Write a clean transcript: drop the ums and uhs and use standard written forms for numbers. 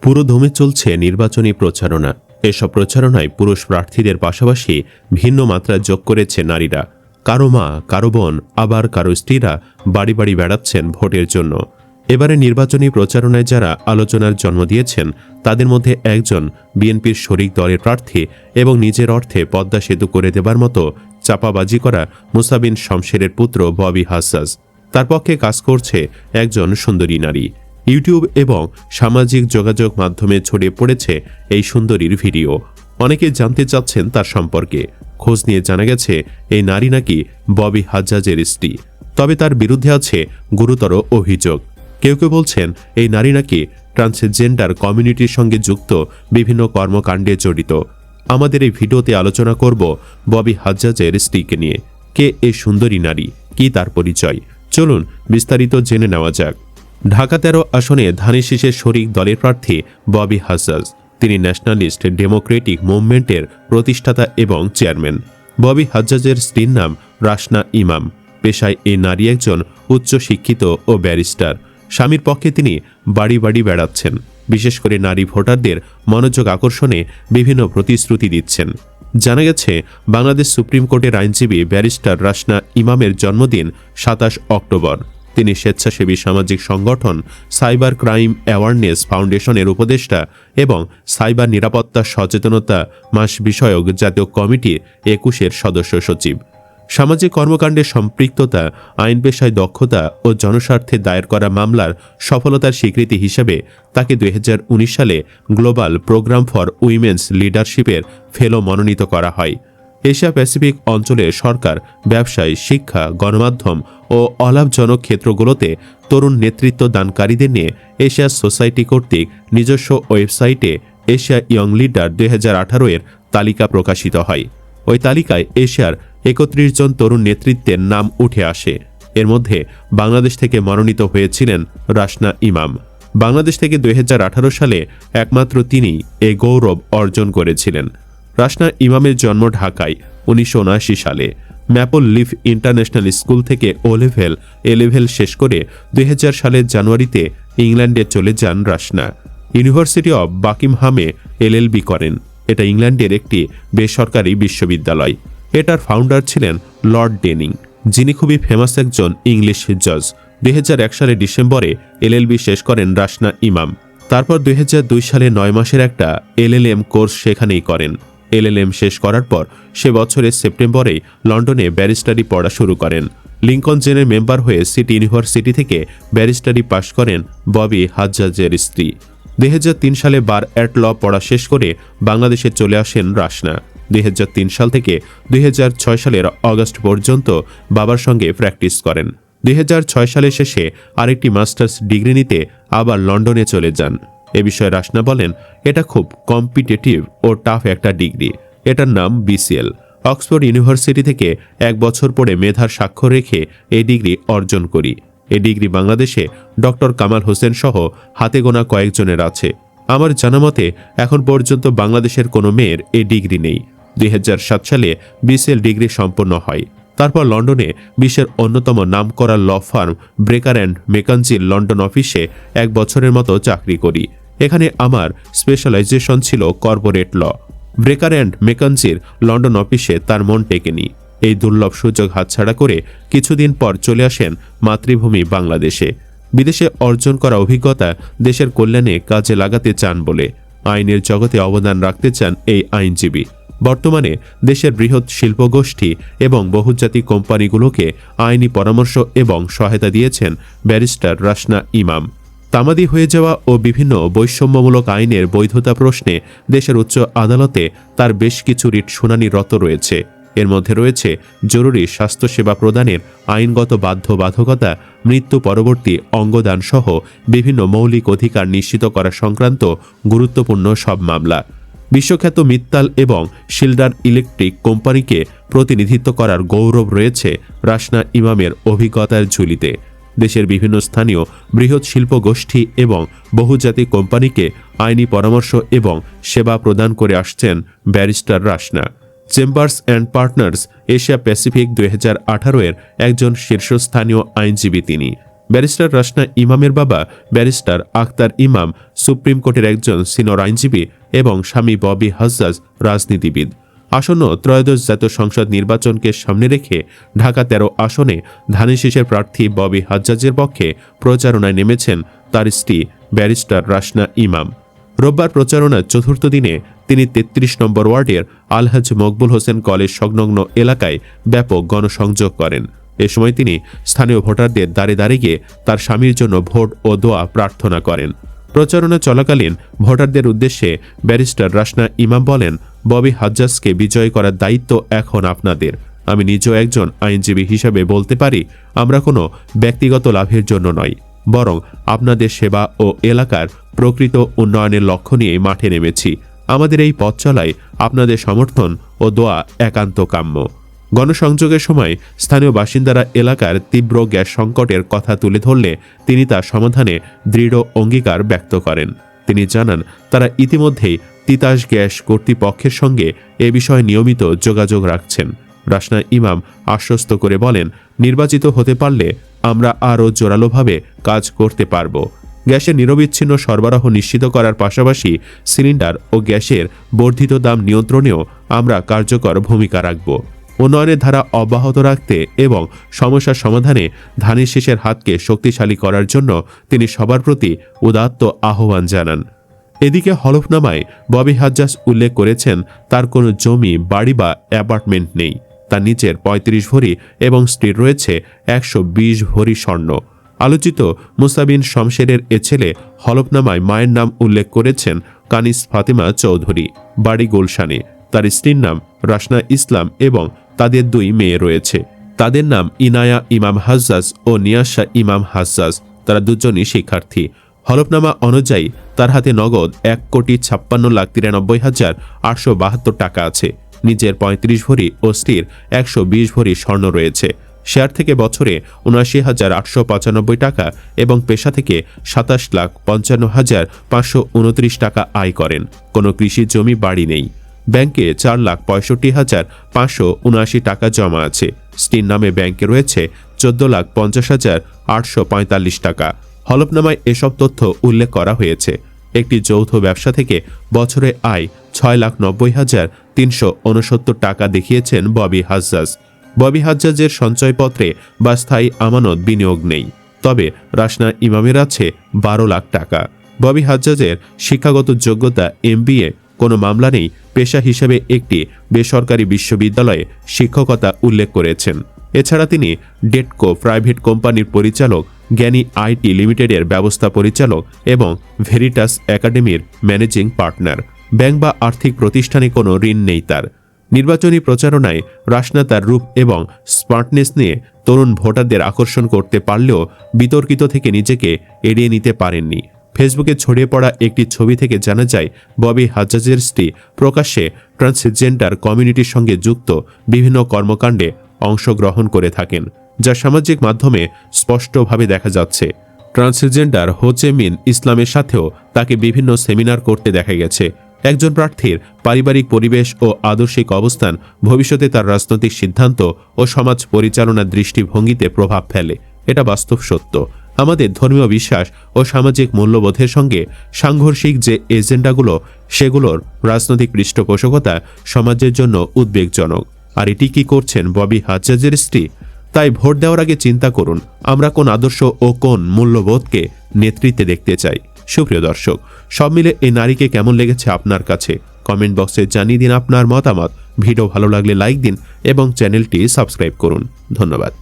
পুরো দমে চলছে নির্বাচনী প্রচারণা। এসব প্রচারণায় পুরুষ প্রার্থীদের পাশাপাশি ভিন্ন মাত্রা যোগ করেছে নারীরা। কারো মা, কারো বোন, আবার কারো স্ত্রীরা বাড়ি বাড়ি বেড়াচ্ছেন ভোটের জন্য। এবারে নির্বাচনী প্রচারণায় যারা আলোচনার জন্ম দিয়েছেন তাদের মধ্যে একজন বিএনপির শরিক দলের প্রার্থী এবং নিজের অর্থে পদ্মা সেতু করে দেবার মতো চাপাবাজি করা মুসা বিন শমশেরের পুত্র ববি হাজ্জাজ। তার পক্ষে কাজ করছে একজন সুন্দরী নারী। ইউটিউব এবং সামাজিক যোগাযোগ মাধ্যমে ছড়িয়ে পড়েছে এই সুন্দরীর ভিডিও। অনেকে জানতে চাচ্ছেন তার সম্পর্কে। খোঁজ নিয়ে জানা গেছে এই নারী নাকি ববি হাজ্জাজের স্ত্রী, তবে তার বিরুদ্ধে আছে গুরুতর অভিযোগ। কেউ কেউ বলছেন এই নারী নাকি ট্রান্সজেন্ডার কমিউনিটির সঙ্গে যুক্ত বিভিন্ন কর্মকাণ্ডে জড়িত। আমাদের এই ভিডিওতে আলোচনা করব ববি হাজ্জাজের স্ত্রীকে নিয়ে। কে এই সুন্দরী নারী, কি তার পরিচয়, চলুন বিস্তারিত জেনে নেওয়া যাক। ঢাকা 13 আসনে ধানের শীষের শরিক দলের প্রার্থী ববি হাজ্জাজ। তিনি ন্যাশনালিস্ট ডেমোক্রেটিক মুভমেন্টের প্রতিষ্ঠাতা এবং চেয়ারম্যান। ববি হাজ্জাজের স্ত্রীর নাম রাসনা ইমাম। পেশায় এই নারী একজন উচ্চ শিক্ষিত ও ব্যারিস্টার। স্বামীর পক্ষে তিনি বাড়ি বাড়ি বেড়াচ্ছেন। বিশেষ করে নারী ভোটারদের মনোযোগ আকর্ষণে বিভিন্ন প্রতিশ্রুতি দিচ্ছেন। জানা গেছে বাংলাদেশ সুপ্রিম কোর্টের আইনজীবী ব্যারিস্টার রাসনা ইমামের জন্মদিন 27 অক্টোবর। তিনি স্বেচ্ছাসেবী সামাজিক সংগঠন সাইবার ক্রাইম অ্যাওয়ারনেস ফাউন্ডেশনের উপদেষ্টা এবং সাইবার নিরাপত্তা সচেতনতা মাস বিষয়ক জাতীয় কমিটির 21-এর সদস্য সচিব। সামাজিক কর্মকাণ্ডে সম্পৃক্ততা, আইন পেশায় দক্ষতা ও জনস্বার্থে দায়ের করা মামলার সফলতার স্বীকৃতি হিসেবে তাকে 2019 সালে গ্লোবাল প্রোগ্রাম ফর উইমেন্স লিডারশিপের ফেলো মনোনীত করা হয়। এশিয়া প্যাসিফিক অঞ্চলে সরকার, ব্যবসায়, শিক্ষা, গণমাধ্যম ও অলাভজনক ক্ষেত্রগুলোতে তরুণ নেতৃত্ব দানকারীদের নিয়ে এশিয়া সোসাইটি কর্তৃক নিজস্ব ওয়েবসাইটে এশিয়া ইয়ং লিডার 2018-এর তালিকা প্রকাশিত হয়। ওই তালিকায় এশিয়ার 31 জন তরুণ নেতৃত্বের নাম উঠে আসে। এর মধ্যে বাংলাদেশ থেকে মনোনীত হয়েছিলেন রাসনা ইমাম। বাংলাদেশ থেকে 2018 সালে একমাত্র তিনি এ গৌরব অর্জন করেছিলেন। রাসনা ইমামের জন্ম ঢাকায় 1979 সালে। ম্যাপল লিফ ইন্টারন্যাশনাল স্কুল থেকে এ লেভেল শেষ করে 2000 সালের জানুয়ারিতে ইংল্যান্ডে চলে যান রাসনা। ইউনিভার্সিটি অব বাকিংহামে LLB করেন। এটা ইংল্যান্ডের একটি বেসরকারি বিশ্ববিদ্যালয়। এটার ফাউন্ডার ছিলেন লর্ড ডেনিং, যিনি খুবই ফেমাস একজন ইংলিশ জজ। 2001 সালে ডিসেম্বরে LLB শেষ করেন রাসনা ইমাম। তারপর 2002 সালে 9 মাসের একটা LLM কোর্স সেখানেই করেন। LLM শেষ করার পর সে বছরের সেপ্টেম্বরে লন্ডনে ব্যারিস্টারি পড়া শুরু করেন। লিঙ্কন জেনের মেম্বার হয়ে সিটি ইউনিভার্সিটি থেকে ব্যারিস্টারি পাশ করেন ববি হাজ্জাজের স্ত্রী। 2003 সালে বার অ্যাট ল পড়া শেষ করে বাংলাদেশে চলে আসেন রাসনা। 2003 সাল থেকে 2006 সালের অগস্ট পর্যন্ত বাবার সঙ্গে প্র্যাকটিস করেন। 2006 সালের শেষে আরেকটি মাস্টার্স ডিগ্রি নিতে আবার লন্ডনে চলে যান। এ বিষয়ে রাসনা বলেন, এটা খুব কম্পিটিটিভ ও টাফ একটা ডিগ্রি। এটার নাম BCL। অক্সফোর্ড ইউনিভার্সিটি থেকে 1 বছর পরে মেধার স্বাক্ষর রেখে এই ডিগ্রি অর্জন করি। এই ডিগ্রি বাংলাদেশে ডক্টর কামাল হোসেন সহ হাতে গোনা কয়েকজনের আছে। আমার জানামতে এখন পর্যন্ত বাংলাদেশের কোনো মেয়ের এই ডিগ্রি নেই। 2007 সালে BCL ডিগ্রি সম্পন্ন হয়। তারপর লন্ডনে বিশ্বের অন্যতম নামকরা ল ফার্ম ব্রেকার অ্যান্ড মেকানজির লন্ডন অফিসে 1 বছরের মতো চাকরি করি। এখানে আমার স্পেশালাইজেশন ছিল কর্পোরেট ল। ব্রেকার অ্যান্ড মেকানজির লন্ডন অফিসে তার মন টেকেনি। এই দুর্লভ সুযোগ হাতছাড়া করে কিছুদিন পর চলে আসেন মাতৃভূমি বাংলাদেশে। বিদেশে অর্জন করা অভিজ্ঞতা দেশের কল্যাণে কাজে লাগাতে চান বলে আইনের জগতে অবদান রাখতে চান এই আইনজীবী। বর্তমানে দেশের বৃহৎ শিল্পগোষ্ঠী এবং বহুজাতিক কোম্পানিগুলোকে আইনি পরামর্শ এবং সহায়তা দিয়েছেন ব্যারিস্টার রাসনা ইমাম। তামাদি হয়ে যাওয়া ও বিভিন্ন বৈষম্যমূলক আইনের বৈধতা প্রশ্নে দেশের উচ্চ আদালতে তার বেশ কিছু রিট শুনানিরত রয়েছে। এর মধ্যে রয়েছে জরুরি স্বাস্থ্যসেবা প্রদানের আইনগত বাধ্যবাধকতা, মৃত্যু পরবর্তী অঙ্গদান সহ বিভিন্ন মৌলিক অধিকার নিশ্চিত করা সংক্রান্ত গুরুত্বপূর্ণ সব মামলা। বিশ্বখ্যাত মিত্তাল এবং শিলডার ইলেকট্রিক কোম্পানিকে প্রতিনিধিত্ব করার গৌরব রয়েছে রাসনা ইমামের অভিজ্ঞতার ঝুলিতে। দেশের বিভিন্ন স্থানীয় বৃহৎ শিল্পগোষ্ঠী এবং বহুজাতিক কোম্পানিকে আইনি পরামর্শ এবং সেবা প্রদান করে আসছেন barrister Rasna. Chambers and partners Asia Pacific 2018 এর একজন শীর্ষস্থানীয় আইনজীবী তিনি। ব্যারিস্টার রাসনা ইমামের বাবা ব্যারিস্টার আখতার ইমাম সুপ্রিম কোর্টের একজন সিনিয়র আইনজীবী এবং স্বামী ববি হাজ্জাজ রাজনীতিবিদ। আসন্ন ত্রয়োদশ জাতীয় সংসদ নির্বাচনকে সামনে রেখে ঢাকা 13 আসনে ধানের শীষের প্রার্থী ববি হাজ্জাজের পক্ষে প্রচারণায় নেমেছেন তার স্ত্রী ব্যারিস্টার রাসনা ইমাম। রোববার প্রচারণার চতুর্থ দিনে তিনি 33 নম্বর ওয়ার্ডের আলহাজ মকবুল হোসেন কলেজ সংলগ্ন এলাকায় ব্যাপক গণসংযোগ করেন। এ সময় তিনি স্থানীয় ভোটারদের দ্বারে দ্বারে গিয়ে তার স্বামীর জন্য ভোট ও দোয়া প্রার্থনা করেন। প্রচারণা চলাকালীন ভোটারদের উদ্দেশ্যে ব্যারিস্টার রাসনা ইমাম বলেন, ববি হাজ্জাজকে বিজয় করার দায়িত্ব এখন আপনাদের। আমি নিজেও একজন আইনজীবী হিসেবে বলতে পারি, আমরা কোনো ব্যক্তিগত লাভের জন্য নয়, বরং আপনাদের সেবা ও এলাকার প্রকৃত উন্নয়নের লক্ষ্য নিয়ে মাঠে নেমেছি। আমাদের এই পথ চলায় আপনাদের সমর্থন ও দোয়া একান্ত কাম্য। গণসংযোগের সময় স্থানীয় বাসিন্দারা এলাকার তীব্র গ্যাস সংকটের কথা তুলে ধরলে তিনি তা সমাধানে দৃঢ় অঙ্গীকার ব্যক্ত করেন। তিনি জানান, তারা ইতিমধ্যেই তিতাস গ্যাস কর্তৃপক্ষের সঙ্গে এ বিষয়ে নিয়মিত যোগাযোগ রাখছেন। রাসনা ইমাম আশ্বস্ত করে বলেন, নির্বাচিত হতে পারলে আমরা আরও জোরালোভাবে কাজ করতে পারব। গ্যাসের নিরবিচ্ছিন্ন সরবরাহ নিশ্চিত করার পাশাপাশি সিলিন্ডার ও গ্যাসের বর্ধিত দাম নিয়ন্ত্রণেও আমরা কার্যকর ভূমিকা রাখব। উন্নয়নের ধারা অব্যাহত রাখতে এবং সমস্যার সমাধানে ধানের শীষের হাতকে শক্তিশালী করার জন্য তিনি সবার প্রতি উদাত্ত আহ্বান জানান। এদিকে হলফনামায় ববি হাজ্জাজ উল্লেখ করেছেন, তার কোনো জমি, বাড়ি বা অ্যাপার্টমেন্ট নেই। তার নিচের 35 ভরি এবং স্ত্রীর রয়েছে 120 ভরি স্বর্ণ। আলোচিত মুসাবিন শমশেরের এ ছেলে হলফনামায় মায়ের নাম উল্লেখ করেছেন কানিস ফাতেমা চৌধুরী, বাড়ি গুলশানে। তার স্ত্রীর নাম রাসনা ইসলাম এবং তাদের 2 মেয়ে রয়েছে। তাদের নাম ইনায়া ইমাম হাজ্জাজ ও নিয়াশা ইমাম হাজ্জাজ। তারা দুজনই শিক্ষার্থী। হলফনামা অনুযায়ী তার হাতে নগদ 1,56,93,872 টাকা আছে। নিজের 35 ভরি ও স্ত্রীর 120 ভরি স্বর্ণ রয়েছে। শেয়ার থেকে বছরে ৭৯,৮৯৫ টাকা এবং পেশা থেকে ২৭,৫৫,৫২৯ টাকা আয় করেন। কোনো কৃষি জমি, বাড়ি নেই। ব্যাংকে ৪,৬৫,৫৭৯ টাকা জমা আছে। স্ত্রীর নামে ব্যাংকে রয়েছে ১৪,৫০,৮৪৫ টাকা। হলফনামায় এসব তথ্য উল্লেখ করা হয়েছে। একটি যৌথ ব্যবসা থেকে বছরে আয় ৬,৯০,৩৬৯ টাকা দেখিয়েছেন ববি হাজ্জাজ। ববি হাজ্জাজের সঞ্চয়পত্রে বা স্থায়ী আমানত বিনিয়োগ নেই, তবে রাসনা ইমামের আছে ১২ লাখ টাকা। ববি হাজ্জাজের শিক্ষাগত যোগ্যতা MBA, কোনো মামলা নেই। পেশা হিসেবে একটি বেসরকারি বিশ্ববিদ্যালয়ে শিক্ষকতা উল্লেখ করেছেন। এছাড়া তিনি ডেটকো প্রাইভেট কোম্পানির পরিচালক, জ্ঞানী IT লিমিটেডের ব্যবস্থা পরিচালক এবং ভেরিটাস একাডেমির ম্যানেজিং পার্টনার। ব্যাংক বা আর্থিক প্রতিষ্ঠানে কোনো ঋণ নেই তার। নির্বাচনী প্রচারণায় রাসনা তার রূপ এবং স্মার্টনেস নিয়ে তরুণ ভোটারদের আকর্ষণ করতে পারলেও বিতর্কিত থেকে নিজেকে এড়িয়ে নিতে পারেননি। ফেসবুকে ছড়িয়ে পড়া একটি ছবি থেকে জানা যায়, ববি হাজ্জাজের স্ত্রী প্রকাশ্যে ট্রান্সজেন্ডার কমিউনিটির সঙ্গে যুক্ত বিভিন্ন কর্মকাণ্ডে অংশগ্রহণ করে থাকেন, যা সামাজিক মাধ্যমে স্পষ্টভাবে দেখা যাচ্ছে। ট্রান্সজেন্ডার হোচে মিন ইসলামের সাথেও তাকে বিভিন্ন সেমিনার করতে দেখা গেছে। একজন প্রার্থীর পারিবারিক পরিবেশ ও আদর্শিক অবস্থান ভবিষ্যতে তার রাজনৈতিক সিদ্ধান্ত ও সমাজ পরিচালনার দৃষ্টিভঙ্গিতে প্রভাব ফেলে। এটা বাস্তব সত্য। আমাদের ধর্মীয় বিশ্বাস ও সামাজিক মূল্যবোধের সঙ্গে সাংঘর্ষিক যে এজেন্ডাগুলো, সেগুলোর রাজনৈতিক পৃষ্ঠপোষকতা সমাজের জন্য উদ্বেগজনক। আর এটি কি করছেন ববি হাজ্জাজের স্ত্রী? তাই ভোট দেওয়ার আগে চিন্তা করুন, আমরা কোন আদর্শ ও কোন মূল্যবোধকে নেতৃত্বে দেখতে চাই। সুপ্রিয় দর্শক, সব মিলে এই নারীকে কেমন লেগেছে আপনার কাছে? কমেন্ট বক্সে জানিয়ে দিন আপনার মতামত। ভিডিও ভালো লাগলে লাইক দিন এবং চ্যানেলটি সাবস্ক্রাইব করুন। ধন্যবাদ।